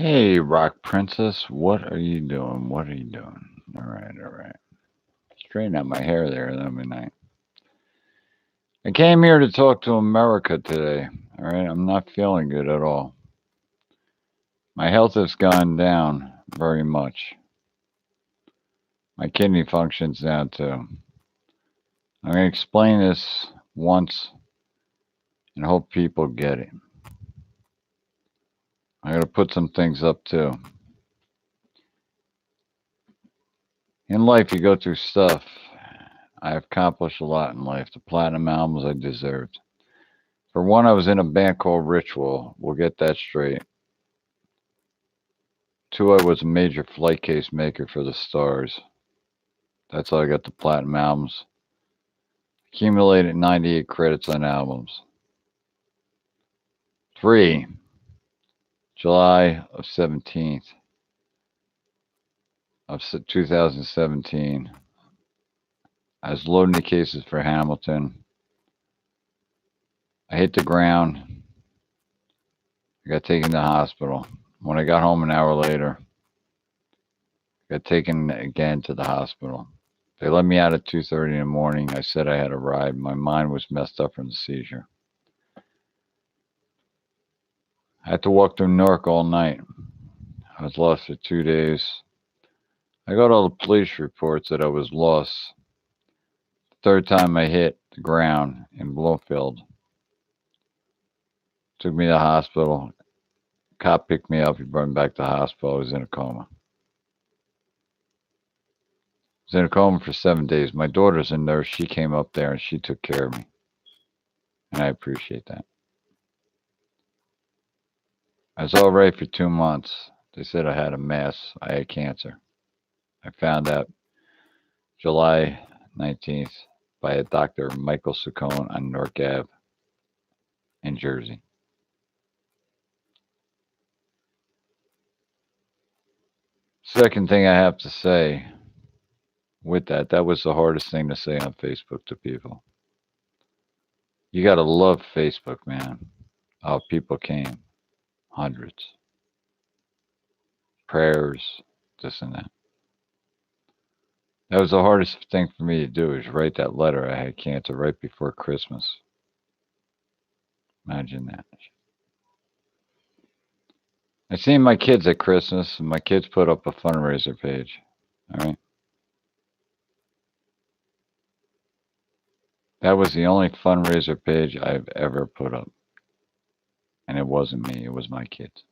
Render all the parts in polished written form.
Hey, Rock Princess, what are you doing? What are you doing? All right, all right. Straighten out my hair there. That'll be nice. I came here to talk to America today. All right, I'm not feeling good at all. My health has gone down very much. My kidney function's down too. I'm going to explain this once and hope people get it. I'm going to put some things up too. In life, you go through stuff. I've accomplished a lot in life. The platinum albums I deserved. For one, I was in a band called Ritual. We'll get that straight. Two, I was a major flight case maker for the Stars. That's how I got the platinum albums. Accumulated 98 credits on albums. Three, July of 17th of 2017. I was loading the cases for Hamilton. I hit the ground. I got taken to the hospital. When I got home an hour later, I got taken again to the hospital. They let me out at 2:30 in the morning. I said I had a ride. My mind was messed up from the seizure. I had to walk through Newark all night. I was lost for 2 days. I got all the police reports that I was lost. The third time I hit the ground in Bloomfield. Took me to the hospital. Cop picked me up. He brought me back to the hospital. I was in a coma. I was in a coma for 7 days. My daughter's a nurse. She came up there and she took care of me. And I appreciate that. I was all right for 2 months. They said I had a mass. I had cancer. I found out July 19th by a Dr. Michael Saccone on Newark Ave in Jersey. Second thing I have to say with that, that was the hardest thing to say on Facebook to people. You got to love Facebook, man. Oh, people came. Hundreds. Prayers, this and that. That was the hardest thing for me to do is write that letter. I had cancer right before Christmas. Imagine that. I seen my kids at Christmas, and my kids put up a fundraiser page. All right. That was the only fundraiser page I've ever put up. And it wasn't me, it was my kids.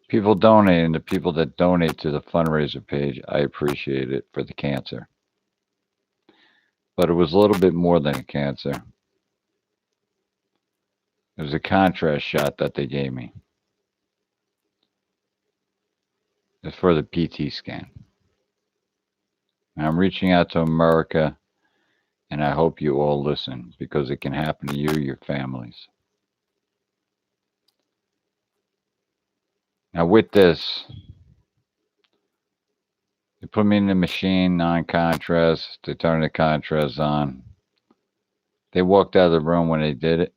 People donate, and the people that donate to the fundraiser page, I appreciate it for the cancer. But it was a little bit more than a cancer. It was a contrast shot that they gave me. It's for the PT scan. And I'm reaching out to America, and I hope you all listen because it can happen to you, your families. Now, with this, they put me in the machine, non contrast. They turned the contrast on. They walked out of the room when they did it.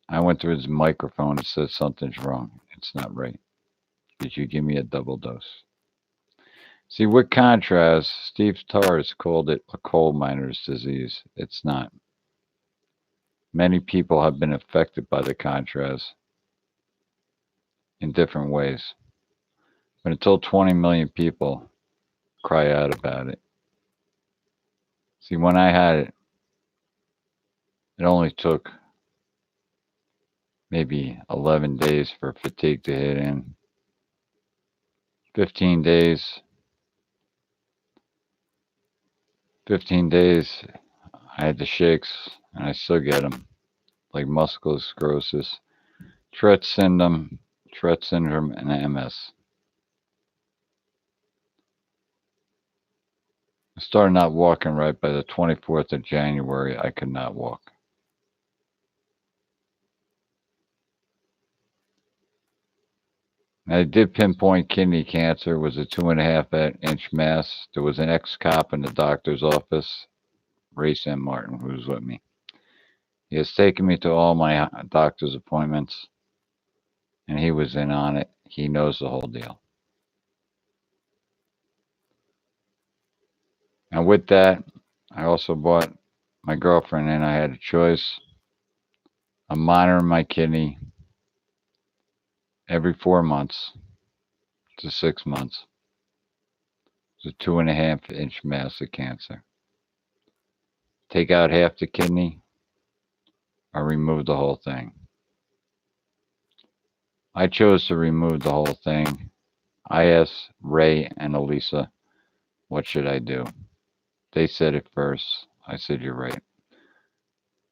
I went through his microphone and said, something's wrong. It's not right. Did you give me a double dose? See, with contrast, Steve Torres called it a coal miner's disease. It's not. Many people have been affected by the contrast in different ways. But until 20 million people cry out about it. See, when I had it, it only took maybe 11 days for fatigue to hit in. 15 days. 15 days, I had the shakes, and I still get them, like muscular sclerosis, Tourette syndrome, and MS. I started not walking right by the 24th of January. I could not walk. I did pinpoint kidney cancer. It was a 2.5-inch mass. There was an ex-cop in the doctor's office, Ray San Martin, who was with me. He has taken me to all my doctor's appointments. and he was in on it. He knows the whole deal. And with that, I also bought my girlfriend, and I had a choice of monitoring my kidney every 4 months to 6 months. It's a 2.5 inch mass of cancer. Take out half the kidney or remove the whole thing. I chose to remove the whole thing. I asked Ray and Elisa, what should I do? They said it first. I said, you're right.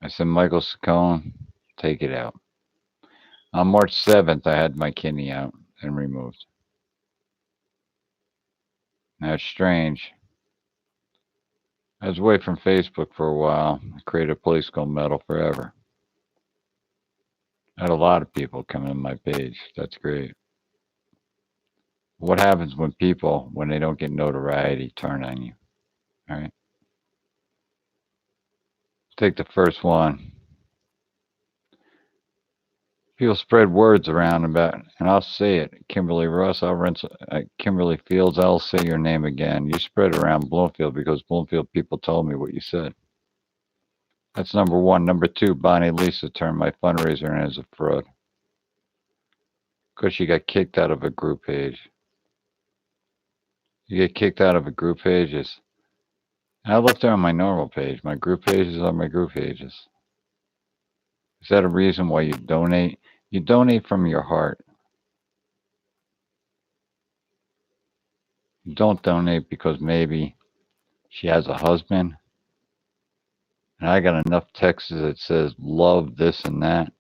I said, Michael Saccone, take it out. On March 7th, I had my kidney out and removed. Now, it's strange. I was away from Facebook for a while. I created a place called Metal Forever. I had a lot of people coming to my page. That's great. What happens when people, when they don't get notoriety, turn on you? All right. Take the first one. People spread words around about, and I'll say it. Kimberly Ross, Kimberly Fields, I'll say your name again. You spread around Bloomfield because Bloomfield people told me what you said. That's number one. Number two, Bonnie Lisa turned my fundraiser in as a fraud because she got kicked out of a group page. You get kicked out of a group pages. I left her on my normal page. My group pages are my group pages. Is that a reason why you donate? You donate from your heart. You don't donate because maybe she has a husband. And I got enough texts that says love this and that.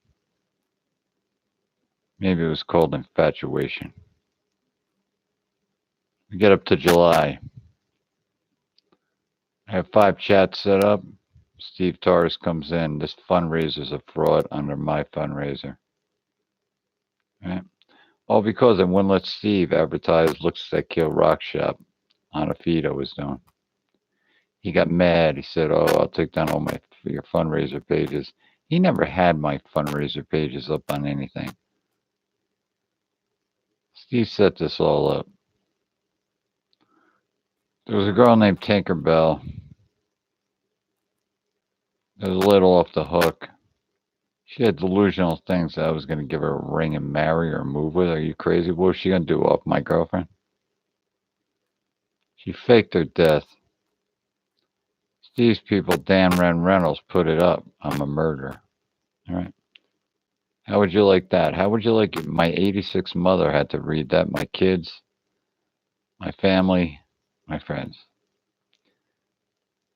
Maybe it was called infatuation. We get up to July. I have 5 chats set up. Steve Torres comes in. This fundraiser's a fraud under my fundraiser. Right? All because I wouldn't let Steve advertise Looks That Kill Rock Shop on a feed I was doing. He got mad. He said, "Oh, I'll take down all your fundraiser pages." He never had my fundraiser pages up on anything. Steve set this all up. There was a girl named Tinkerbell. It was a little off the hook. She had delusional things that I was going to give her a ring and marry her and move with. Are you crazy? What was she going to do off my girlfriend? She faked her death. Steve's people, Dan Reynolds, put it up. I'm a murderer. All right. How would you like that? How would you like it? My 86 mother had to read that? My kids, my family, my friends.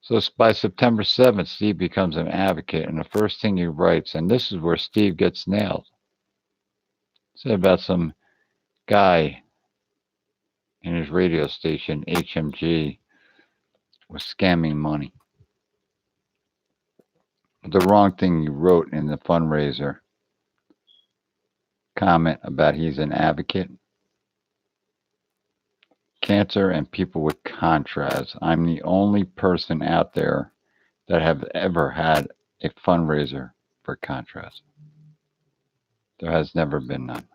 So by September 7th, Steve becomes an advocate, and the first thing he writes, and this is where Steve gets nailed, said about some guy in his radio station, HMG, was scamming money. The wrong thing he wrote in the fundraiser comment about he's an advocate. Cancer and people with contrast. I'm the only person out there that have ever had a fundraiser for contrast. There has never been none.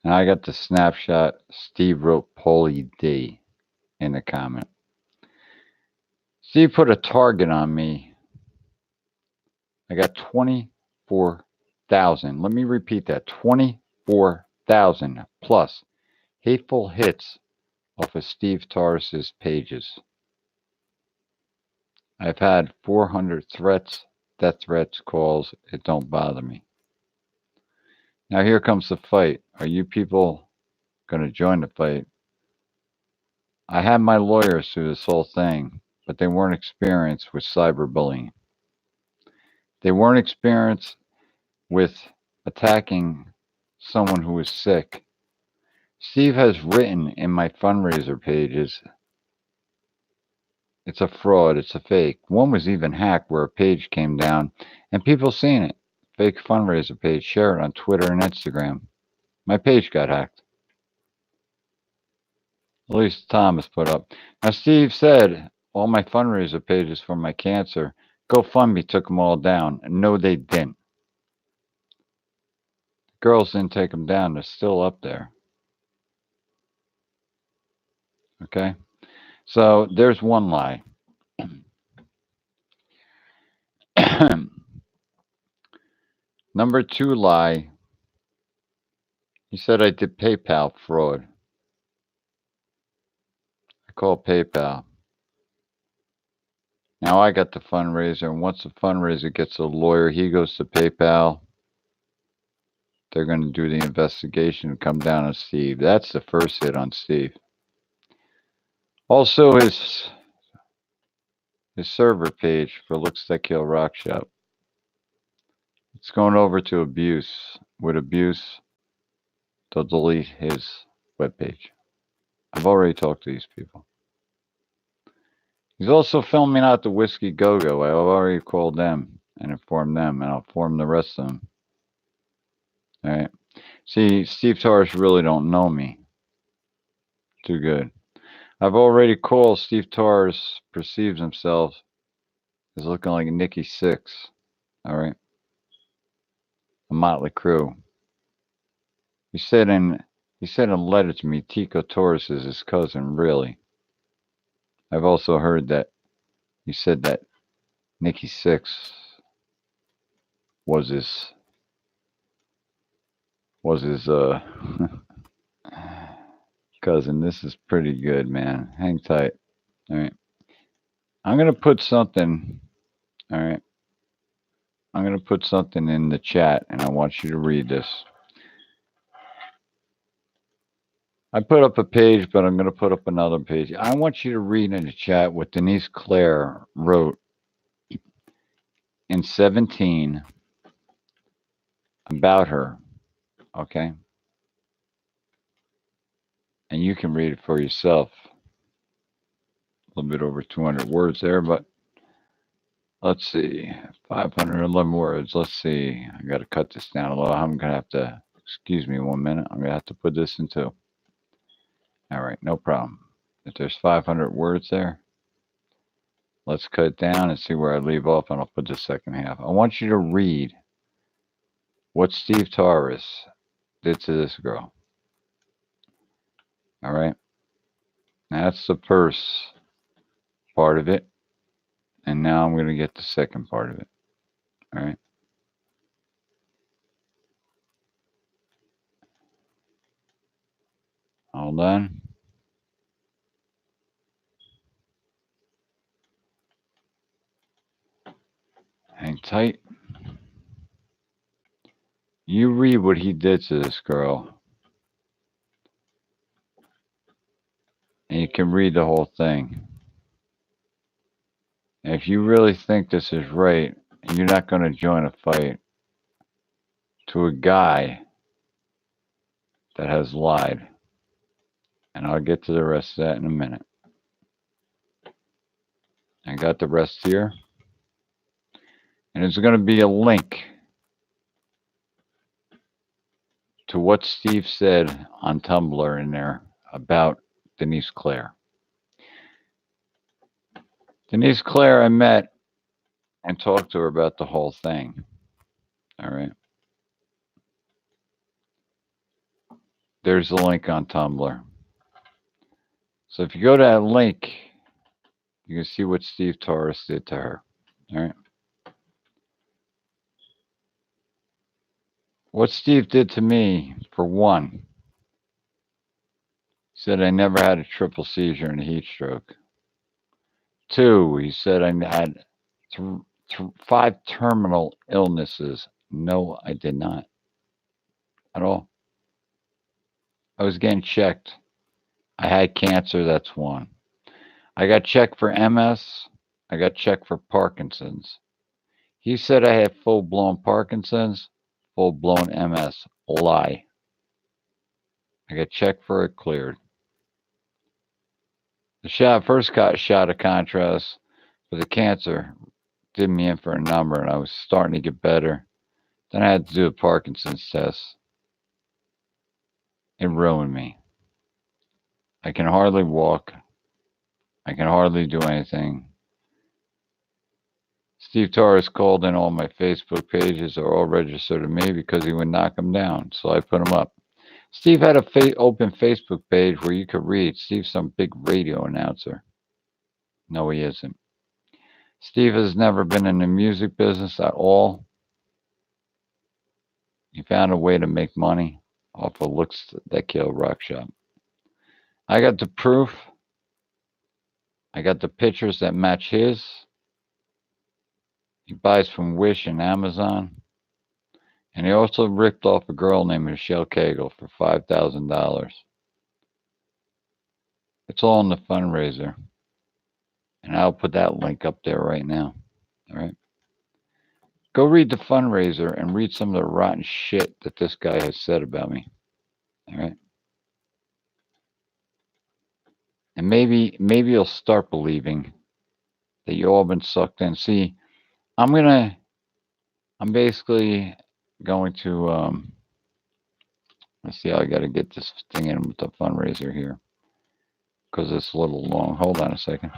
And I got the snapshot. Steve wrote Paulie D in the comment. Steve put a target on me. I got 24,000. Let me repeat that. 24,000 plus hateful hits off of Steve Torres's pages. I've had 400 threats, death threats, calls. It don't bother me. Now here comes the fight. Are you people going to join the fight? I had my lawyers through this whole thing, but they weren't experienced with cyberbullying. They weren't experienced with attacking someone who is sick. Steve has written in my fundraiser pages, it's a fraud, it's a fake. One was even hacked where a page came down and people seen it. Fake fundraiser page, share it on Twitter and Instagram. My page got hacked. At least Thomas put up. Now Steve said all my fundraiser pages for my cancer, GoFundMe took them all down. No, they didn't. Girls didn't take them down. They're still up there. Okay? So there's one lie. Number two lie, he said I did PayPal fraud. I called PayPal. Now I got the fundraiser, and once the fundraiser gets a lawyer, he goes to PayPal. They're going to do the investigation and come down on Steve. That's the first hit on Steve. Also, his server page for Looks That Kill Rock Shop. It's going over to abuse. With abuse, they'll delete his webpage. I've already talked to these people. He's also filming out the Whiskey Go-Go. I've already called them and informed them, and I'll inform the rest of them. All right. See, Steve Torres really don't know me too good. I've already called Steve Torres perceives himself as looking like Nikki Sixx. All right. A Motley Crue. He said in a letter to me, Tico Torres is his cousin. Really. I've also heard that he said that Nikki Sixx was his cousin. This is pretty good, man. Hang tight. All right. I'm gonna put something. All right. I'm gonna put something in the chat, and I want you to read this. I put up a page, but I'm gonna put up another page. I want you to read in the chat what Denise Claire wrote in 17 about her. Okay. And you can read it for yourself. A little bit over 200 words there, but let's see, 511 words. Let's see. I got to cut this down a little. I'm going to have to, excuse me 1 minute. I'm going to have to put this in two. All right, no problem. If there's 500 words there, let's cut it down and see where I leave off, and I'll put the second half. I want you to read what Steve Torres did to this girl. All right. That's the first part of it. And now I'm going to get the second part of it. All right. Hold on. Hang tight. You read what he did to this girl, and you can read the whole thing. And if you really think this is right, you're not going to join a fight to a guy that has lied. And I'll get to the rest of that in a minute. I got the rest here. And there's going to be a link to what Steve said on Tumblr in there about Denise Claire. Denise Claire, I met and talked to her about the whole thing. All right. There's the link on Tumblr. So if you go to that link, you can see what Steve Torres did to her. All right. What Steve did to me, for one, he said I never had a triple seizure and a heat stroke. Two, he said I had 5 terminal illnesses. No, I did not at all. I was getting checked. I had cancer, that's one. I got checked for MS. I got checked for Parkinson's. He said I had full-blown Parkinson's, full-blown MS. Lie. I got checked for it, cleared. The first got shot of contrast for the cancer, did me in for a number, and I was starting to get better. Then I had to do a Parkinson's test. It ruined me. I can hardly walk. I can hardly do anything. Steve Torres called in all my Facebook pages are all registered to me because he would knock them down, so I put them up. Steve had a open Facebook page where you could read Steve's some big radio announcer. No, he isn't. Steve has never been in the music business at all. He found a way to make money off of looks that kill rock shop. I got the proof. I got the pictures that match his. He buys from Wish and Amazon. And he also ripped off a girl named Michelle Cagle for $5,000. It's all in the fundraiser. And I'll put that link up there right now. All right. Go read the fundraiser and read some of the rotten shit that this guy has said about me. All right. And maybe you'll start believing that you all been sucked in. See, I'm basically going to let's see how I gotta get this thing in with the fundraiser here. Because it's a little long. Hold on a second.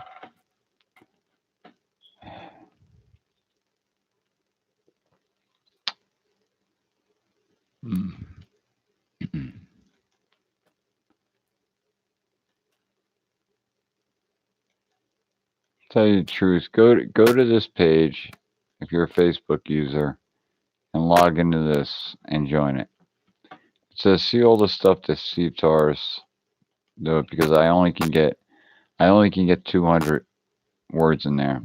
Tell you the truth, go to this page if you're a Facebook user and log into this and join it. It says see all the stuff that Steve Torres do it because I only can get 200 words in there.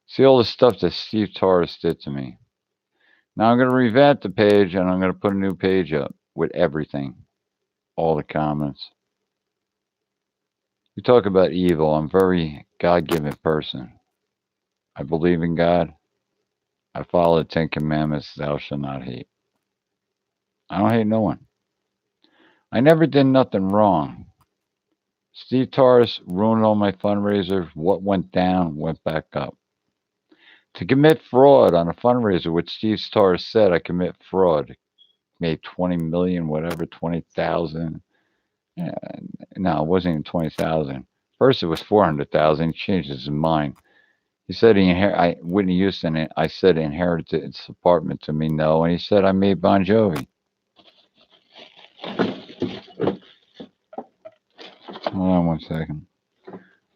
See all the stuff that Steve Torres did to me. Now I'm gonna revamp the page and I'm gonna put a new page up with everything, all the comments. You talk about evil. I'm a very God-given person. I believe in God. I follow the Ten Commandments, thou shalt not hate. I don't hate no one. I never did nothing wrong. Steve Torres ruined all my fundraisers. What went down went back up. To commit fraud on a fundraiser, which Steve Torres said I commit fraud, made 20 million, whatever, 20,000. Yeah, no, it wasn't even 20,000. First it was 400,000. He changed his mind. He said Whitney Houston. I said inherited its apartment to me. No, and he said I made Bon Jovi. Hold on one second.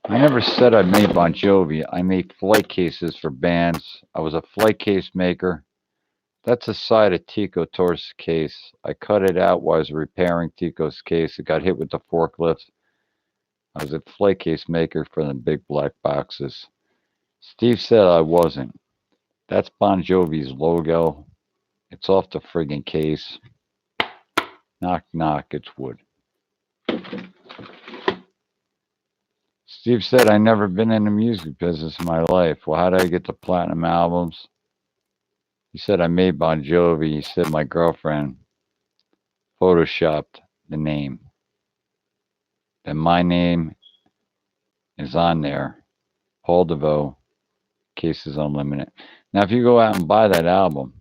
I never said I made Bon Jovi. I made flight cases for bands. I was a flight case maker. That's a side of Tico Torres' case. I cut it out while I was repairing Tico's case. It got hit with the forklift. I was a flight case maker for the big black boxes. Steve said I wasn't. That's Bon Jovi's logo. It's off the friggin' case. Knock, knock, it's wood. Steve said I never been in the music business in my life. Well, how did I get the platinum albums? He said I made Bon Jovi. He said my girlfriend photoshopped the name. Then my name is on there. Paul DeVoe, Cases Unlimited. Now, if you go out and buy that album,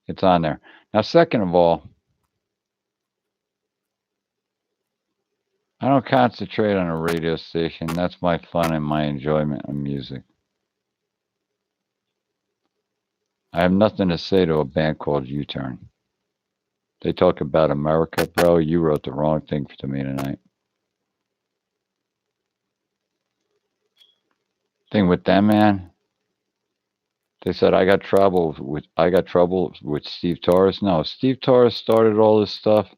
it's on there. Now, second of all, I don't concentrate on a radio station. That's my fun and my enjoyment of music. I have nothing to say to a band called U-Turn. They talk about America, bro. You wrote the wrong thing to me tonight. Thing with them, man. They said I got trouble with Steve Torres. No, Steve Torres started all this stuff,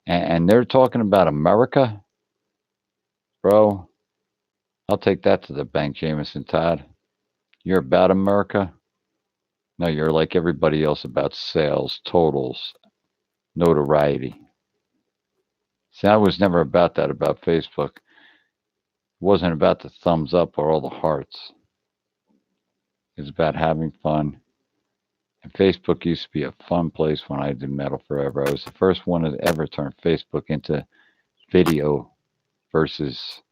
and they're talking about America, bro. I'll take that to the bank, Jameson Todd. You're about America. No, you're like everybody else about sales, totals, notoriety. See, I was never about that about Facebook. It wasn't about the thumbs up or all the hearts. It's about having fun. And Facebook used to be a fun place when I did Metal Forever. I was the first one to ever turn Facebook into video versus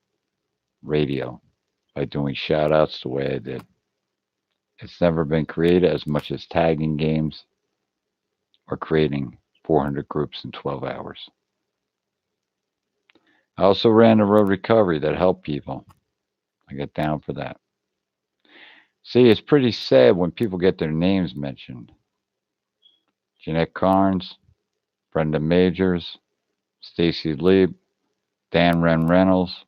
radio by doing shout outs the way I did. It's never been created as much as tagging games or creating 400 groups in 12 hours. I also ran the road recovery that helped people. I get down for that. See, it's pretty sad when people get their names mentioned. Jeanette Carnes, Brenda Majors, Stacy Lieb, Dan Reynolds.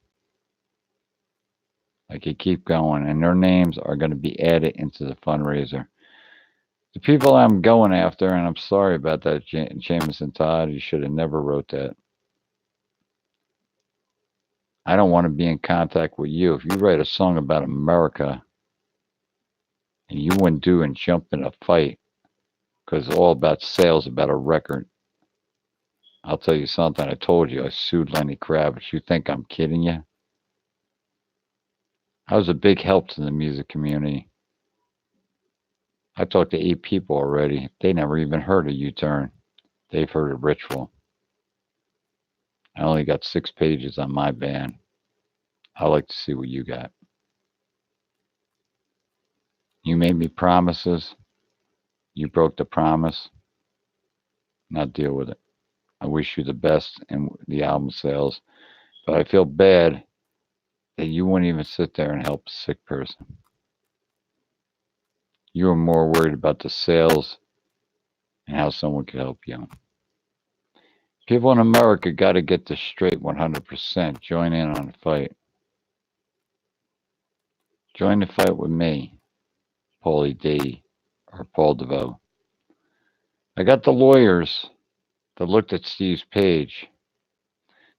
I could keep going, and their names are going to be added into the fundraiser. The people I'm going after, and I'm sorry about that, Jameson Todd, you should have never wrote that. I don't want to be in contact with you. If you write a song about America and you wouldn't do and jump in a fight because it's all about sales, about a record, I'll tell you something. I told you I sued Lenny Kravitz. You think I'm kidding you? I was a big help to the music community. I talked to 8 people already. They never even heard of U-Turn. They've heard of Ritual. I only got 6 pages on my band. I like to see what you got. You made me promises. You broke the promise. Now deal with it. I wish you the best in the album sales, but I feel bad that you wouldn't even sit there and help a sick person. You were more worried about the sales and how someone could help you. People in America got to get this straight 100%. Join in on the fight. Join the fight with me, Paulie D, or Paul DeVoe. I got the lawyers that looked at Steve's page.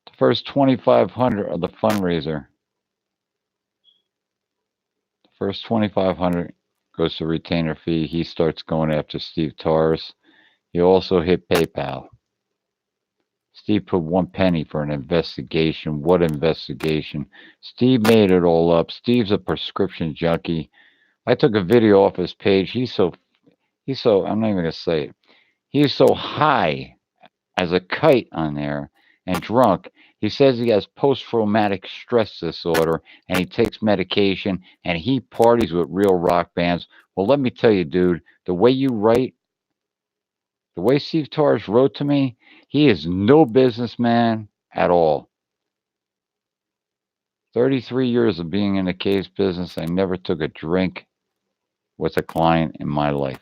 The first 2,500 of the fundraiser. The first 2,500 goes to retainer fee. He starts going after Steve Torres. He also hit PayPal. Steve put 1 penny for an investigation. What investigation? Steve made it all up. Steve's a prescription junkie. I took a video off his page. He's so I'm not even gonna say it. He's so high as a kite on there and drunk. He says he has post-traumatic stress disorder and he takes medication and he parties with real rock bands. Well, let me tell you, dude, the way you write, the way Steve Torres wrote to me, he is no businessman at all. 33 years of being in the case business, I never took a drink with a client in my life.